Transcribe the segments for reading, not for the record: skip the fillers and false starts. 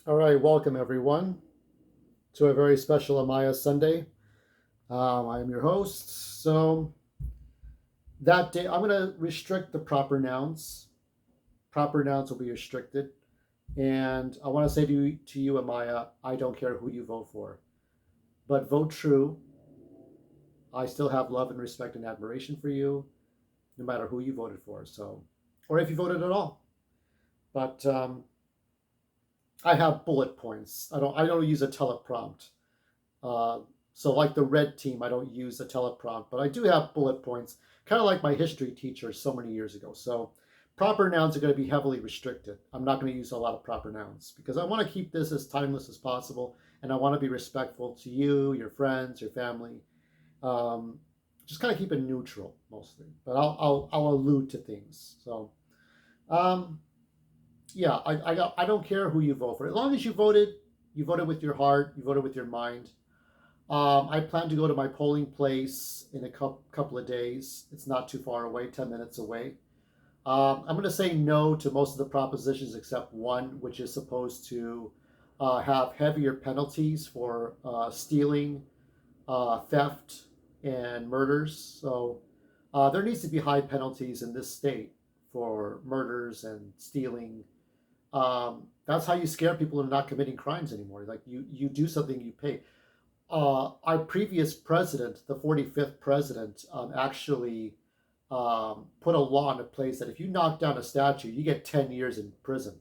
All right, welcome everyone to a very special Amiah Sunday. I am your host. So that day, I'm going to restrict the proper nouns. Proper nouns will be restricted. And I want to say to you, Amaya, I don't care who you vote for, but vote true. I still have love and respect and admiration for you, no matter who you voted for. So, or if you voted at all. But I have bullet points. I don't use a teleprompt. Uh, so, like the red team, I don't use a teleprompt, but I do have bullet points, kind of like my history teacher so many years ago. So, proper nouns are going to be heavily restricted. I'm not going to use a lot of proper nouns because I want to keep this as timeless as possible, and I want to be respectful to you, your friends, your family. Um, just kind of keep it neutral mostly, but I'll allude to things. So, um, yeah, I don't care who you vote for, as long as you voted with your heart, you voted with your mind. I plan to go to my polling place in a couple of days. It's not too far away, 10 minutes away. I'm going to say no to most of the propositions except one, which is supposed to have heavier penalties for stealing, theft, and murders. So there needs to be high penalties in this state for murders and stealing. That's how you scare people into not committing crimes anymore. Like you do something, you pay. Our previous president, the 45th president, actually put a law into place that if you knock down a statue, you get 10 years in prison.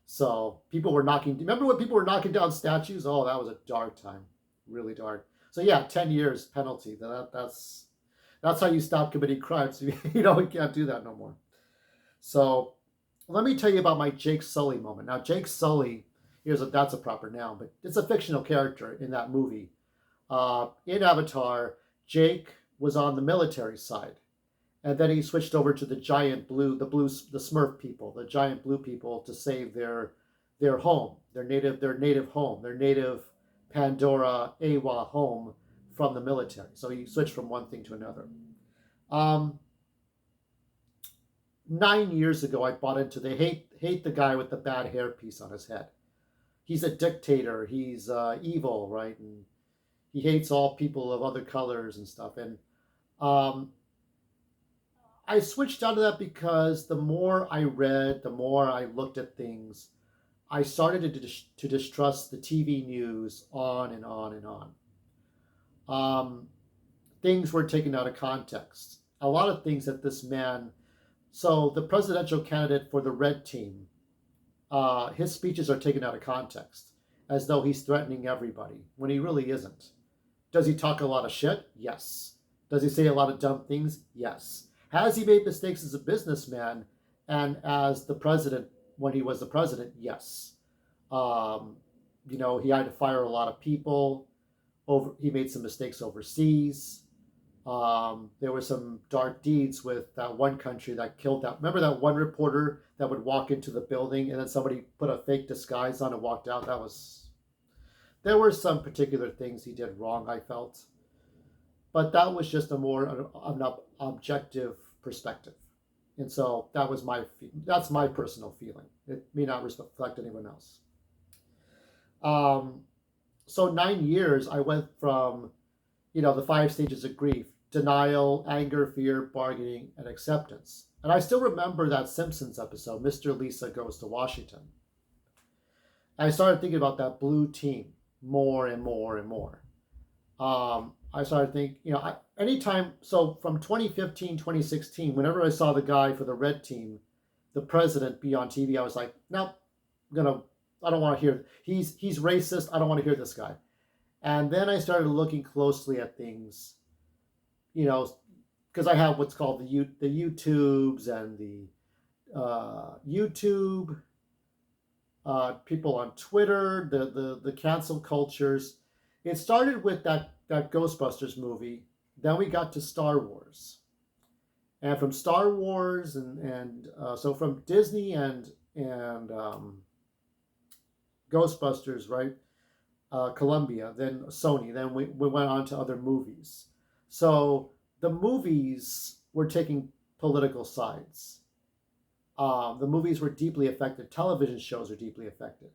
So people were knocking. Remember when people were knocking down statues? Oh, that was a dark time, really dark. So yeah, 10 years penalty. That's how you stop committing crimes. We can't do that no more. So let me tell you about my Jake Sully moment. Now, Jake Sully, that's a proper noun, but it's a fictional character in that movie. In Avatar, Jake was on the military side, and then he switched over to the the Smurf people, the giant blue people, to save their home, their native home, their native Pandora Awa home from the military. So he switched from one thing to another. Um, 9 years ago, I bought into the hate the guy with the bad hairpiece on his head. He's a dictator. He's evil, right? And he hates all people of other colors and stuff. And um, I switched out of that because the more I read, the more I looked at things, I started to distrust the TV news on and on and on. Um, Things were taken out of context. A lot of things that this man, so the presidential candidate for the red team, his speeches are taken out of context as though he's threatening everybody when he really isn't. Does he talk a lot of shit? Yes. Does he say a lot of dumb things? Yes. Has he made mistakes as a businessman and as the president when he was the president? Yes. Um, he had to fire a lot of people. He made some mistakes overseas. There were some dark deeds with that one country that killed that. Remember that one reporter that would walk into the building and then somebody put a fake disguise on and walked out? There were some particular things he did wrong, I felt. But that was just an objective perspective. And so that's my personal feeling. It may not reflect anyone else. Um, so 9 years, I went from, the 5 stages of grief: denial, anger, fear, bargaining, and acceptance. And I still remember that Simpsons episode, Mr. Lisa Goes to Washington. I started thinking about that blue team more and more and more. I started thinking, anytime, so from 2015, 2016, whenever I saw the guy for the red team, the president, be on TV, I was like, no, I don't want to hear, he's racist. I don't want to hear this guy. And then I started looking closely at things, because I have what's called the YouTubes and the YouTube, people on Twitter, the cancel cultures. It started with that Ghostbusters movie. Then we got to Star Wars, and from Star Wars so from Disney and Ghostbusters, right? Columbia, then Sony, then we went on to other movies. So the movies were taking political sides. The movies were deeply affected. Television shows are deeply affected.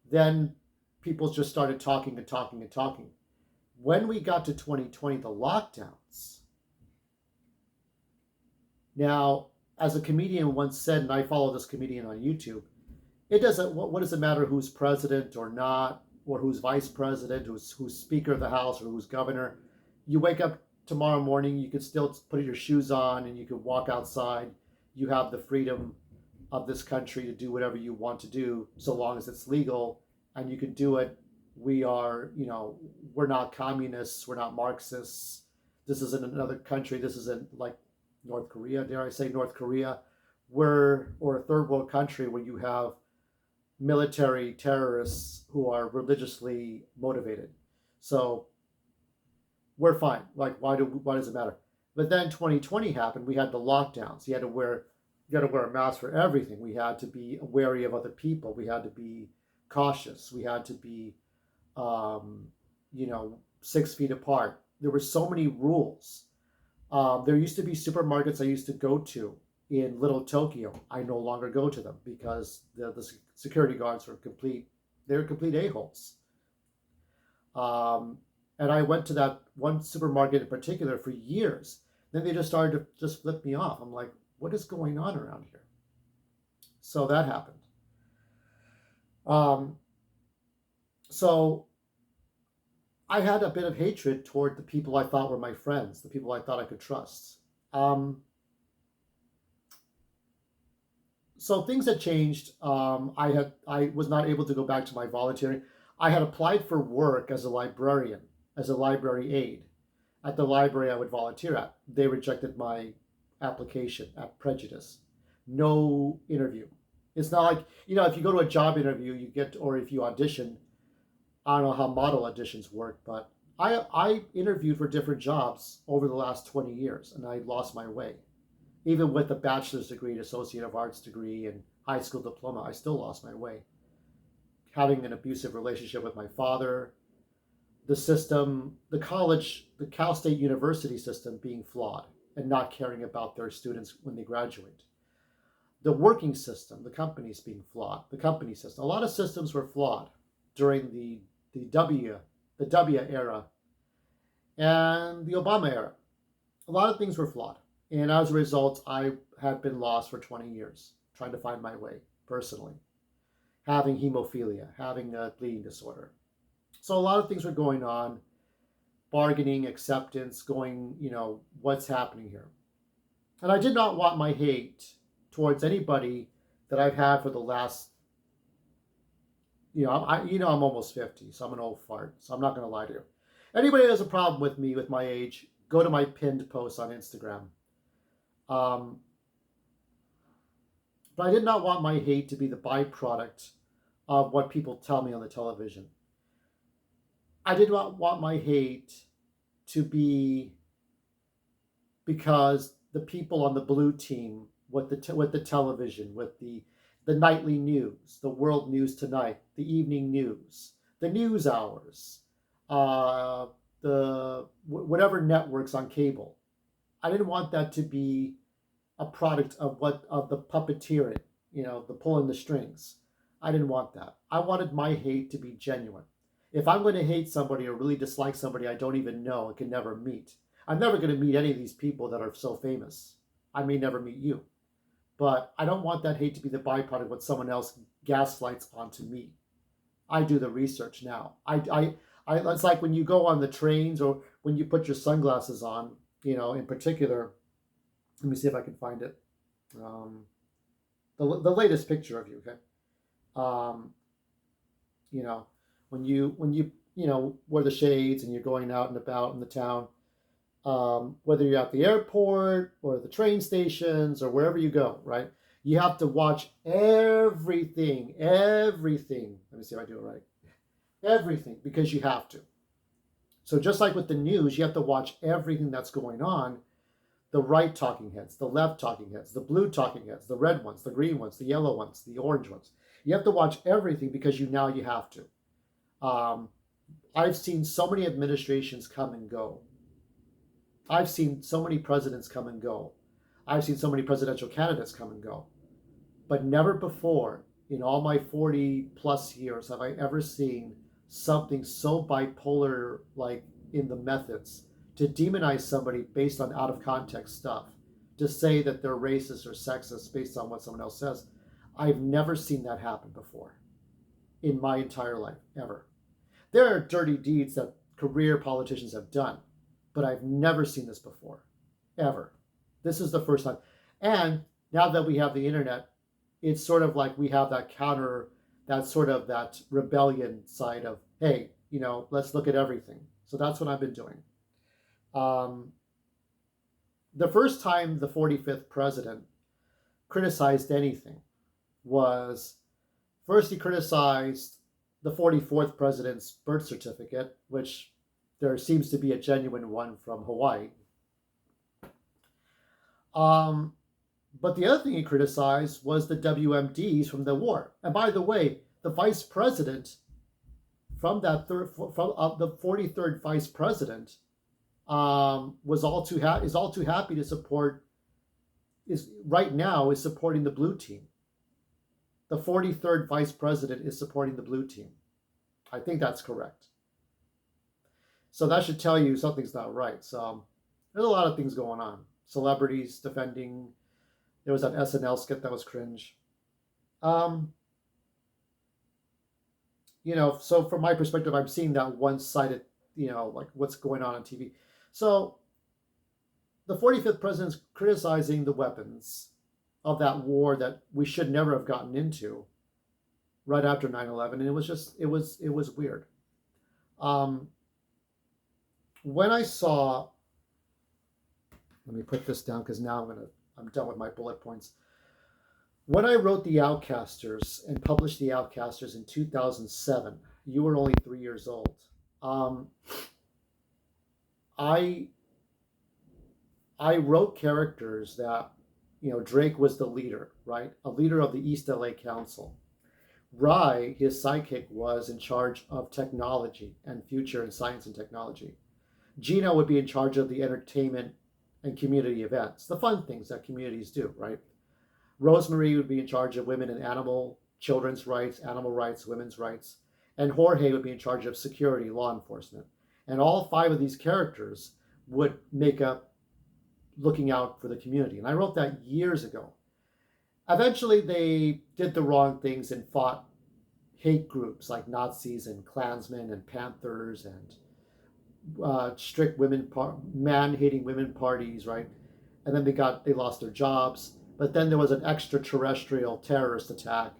Then people just started talking and talking and talking. When we got to 2020, the lockdowns. Now, as a comedian once said, and I follow this comedian on YouTube, it doesn't, what does it matter who's president or not, or who's vice president, who's speaker of the house, or who's governor? You wake up tomorrow morning, you can still put your shoes on and you can walk outside. You have the freedom of this country to do whatever you want to do, so long as it's legal, and you can do it. We are, we're not communists, we're not Marxists. This isn't another country. This isn't like North Korea, dare I say North Korea, or a third world country where you have military terrorists who are religiously motivated. So we're fine. Like, why does it matter? But then 2020 happened. We had the lockdowns. You had to wear a mask for everything. We had to be wary of other people. We had to be cautious. We had to be, 6 feet apart. There were so many rules. There used to be supermarkets I used to go to in Little Tokyo. I no longer go to them because the security guards were complete a-holes. And I went to that one supermarket in particular for years. Then they just started to just flip me off. I'm like, what is going on around here? So that happened. So I had a bit of hatred toward the people I thought were my friends, the people I thought I could trust. So things had changed. I was not able to go back to my volunteering. I had applied for work as a librarian, as a library aide at the library I would volunteer at. They rejected my application at prejudice. No interview. It's not like, if you go to a job interview, or if you audition, I don't know how model auditions work, but I interviewed for different jobs over the last 20 years, and I lost my way. Even with a bachelor's degree, an associate of arts degree, and high school diploma, I still lost my way. Having an abusive relationship with my father, the system, the college, the Cal State University system being flawed and not caring about their students when they graduate. The working system, the companies being flawed, the company system. A lot of systems were flawed during the W era and the Obama era. A lot of things were flawed. And as a result, I had been lost for 20 years, trying to find my way personally, having hemophilia, having a bleeding disorder. So a lot of things were going on, bargaining, acceptance, going, what's happening here? And I did not want my hate towards anybody that I've had for the last, I'm almost 50, so I'm an old fart, so I'm not going to lie to you. Anybody that has a problem with me, with my age, go to my pinned post on Instagram. But I did not want my hate to be the byproduct of what people tell me on the television. I did not want my hate to be because the people on the blue team with the television, with the nightly news, the world news tonight, the evening news, the news hours, the whatever networks on cable. I didn't want that to be a product of the puppeteering, the pulling the strings. I didn't want that. I wanted my hate to be genuine. If I'm going to hate somebody or really dislike somebody I don't even know and can never meet, I'm never going to meet any of these people that are so famous. I may never meet you. But I don't want that hate to be the byproduct of what someone else gaslights onto me. I do the research now. It's like when you go on the trains or when you put your sunglasses on, in particular. Let me see if I can find it. The latest picture of you, okay? When you wear the shades and you're going out and about in the town, whether you're at the airport or the train stations or wherever you go, right? You have to watch everything. Let me see if I do it right. Everything, because you have to. So just like with the news, you have to watch everything that's going on. The right talking heads, the left talking heads, the blue talking heads, the red ones, the green ones, the yellow ones, the orange ones. You have to watch everything because you have to. I've seen so many administrations come and go. I've seen so many presidents come and go. I've seen so many presidential candidates come and go. But never before in all my 40 plus years have I ever seen something so bipolar, like in the methods, to demonize somebody based on out of context stuff, to say that they're racist or sexist based on what someone else says. I've never seen that happen before in my entire life, ever. There are dirty deeds that career politicians have done, but I've never seen this before, ever. This is the first time. And now that we have the internet, it's sort of like we have that counter, that sort of that rebellion side of, hey, let's look at everything. So that's what I've been doing. The first time the 45th president criticized anything was, first he criticized the 44th president's birth certificate, which there seems to be a genuine one from Hawaii. But the other thing he criticized was the WMDs from the war. And by the way, the vice president from that the 43rd vice president is all too happy to support, is supporting the blue team. The 43rd vice president is supporting the blue team. I think that's correct. So that should tell you something's not right. So there's a lot of things going on. Celebrities defending. There was that SNL skit that was cringe. So from my perspective, I'm seeing that one-sided, like what's going on TV. So the 45th president's criticizing the weapons of that war that we should never have gotten into right after 9/11. And it was weird. When I saw, let me put this down because now I'm done with my bullet points. When I wrote The Outcasters and published The Outcasters in 2007, you were only 3 years old. I wrote characters that, Drake was the leader, right? A leader of the East LA Council. Rye, his sidekick, was in charge of technology and future and science and technology. Gino would be in charge of the entertainment and community events, the fun things that communities do, right? Rosemary would be in charge of women and children's rights, animal rights, women's rights. And Jorge would be in charge of security, law enforcement. And all 5 of these characters would make up looking out for the community. And I wrote that years ago. Eventually, they did the wrong things and fought hate groups like Nazis and Klansmen and Panthers and strict man-hating women parties, right? And then they lost their jobs. But then there was an extraterrestrial terrorist attack,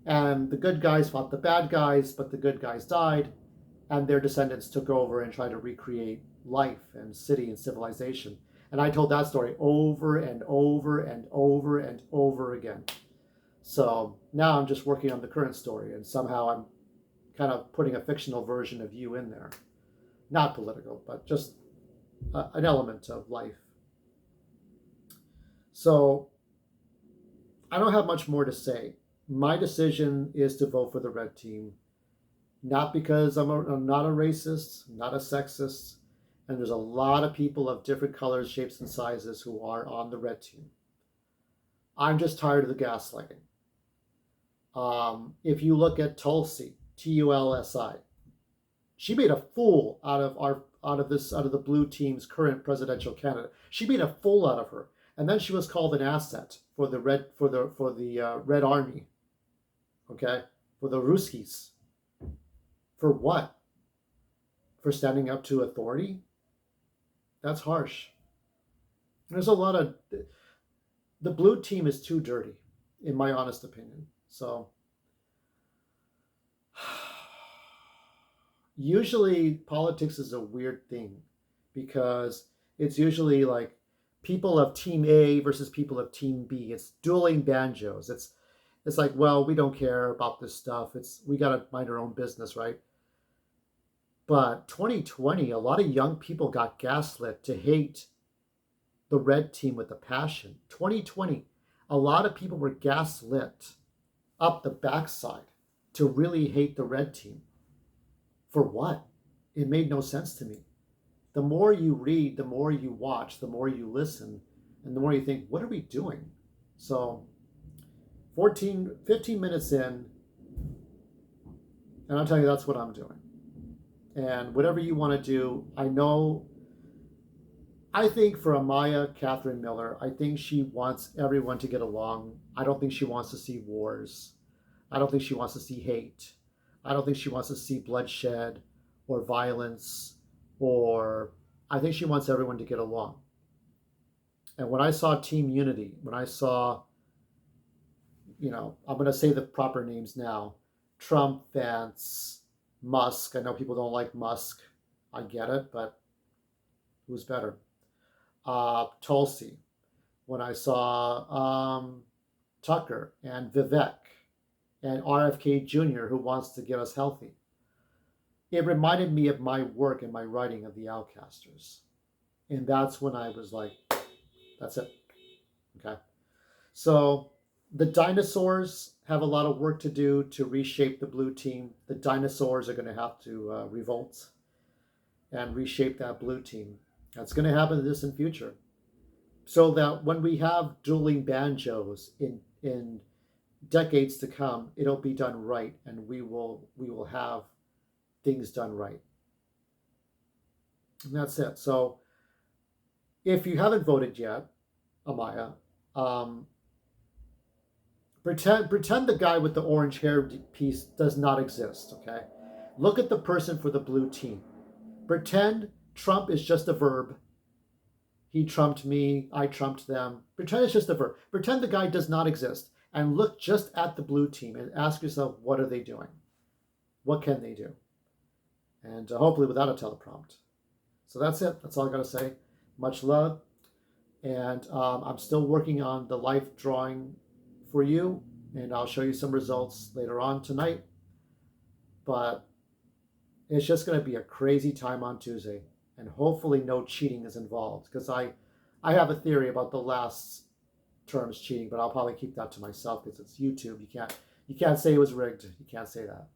and the good guys fought the bad guys, but the good guys died, and their descendants took over and tried to recreate life and city and civilization. And I told that story over and over and over and over again. So now I'm just working on the current story, and somehow I'm kind of putting a fictional version of you in there. Not political, but just an element of life. So I don't have much more to say. My decision is to vote for the red team, not because I'm not a racist, not a sexist, and there's a lot of people of different colors, shapes, and sizes who are on the red team. I'm just tired of the gaslighting. If you look at Tulsi, Tulsi, she made a fool out of the blue team's current presidential candidate. She made a fool out of her, and then she was called an asset for the Red Army. Okay, for the Ruskies. For what? For standing up to authority? That's harsh. There's a lot of, the blue team is too dirty, in my honest opinion. So usually politics is a weird thing because it's usually like people of team A versus people of team B. It's dueling banjos. It's like, well, we don't care about this stuff. We got to mind our own business, right? But 2020, a lot of young people got gaslit to hate the red team with a passion. 2020, a lot of people were gaslit up the backside to really hate the red team. For what? It made no sense to me. The more you read, the more you watch, the more you listen, and the more you think, what are we doing? So 15 minutes in, and I'll tell you that's what I'm doing. And whatever you want to do, I think for Amiah Catherine Miller, I think she wants everyone to get along. I don't think she wants to see wars. I don't think she wants to see hate. I don't think she wants to see bloodshed or violence, or I think she wants everyone to get along. And when I saw Team Unity, when I saw, I'm going to say the proper names now: Trump, Vance, Musk. I know people don't like Musk. I get it, but who's better? Tulsi. When I saw Tucker and Vivek and RFK Jr., who wants to get us healthy, it reminded me of my work and my writing of the Outcasters. And that's when I was like, that's it. Okay. So the dinosaurs have a lot of work to do to reshape the blue team. The dinosaurs are going to have to revolt and reshape that blue team. That's going to happen in the distant future. So that when we have dueling banjos in decades to come, it'll be done right, and we will have things done right. And that's it. So if you haven't voted yet, Amiah, pretend the guy with the orange hair piece does not exist, okay? Look at the person for the blue team. Pretend Trump is just a verb. He trumped me, I trumped them. Pretend it's just a verb. Pretend the guy does not exist, and look just at the blue team and ask yourself, what are they doing? What can they do? And hopefully without a teleprompt. So that's it. That's all I got to say. Much love. And I'm still working on the life drawing for you, and I'll show you some results later on tonight. But it's just going to be a crazy time on Tuesday, and hopefully no cheating is involved, because I have a theory about the last term's cheating, but I'll probably keep that to myself because it's YouTube. You can't say it was rigged. You can't say that.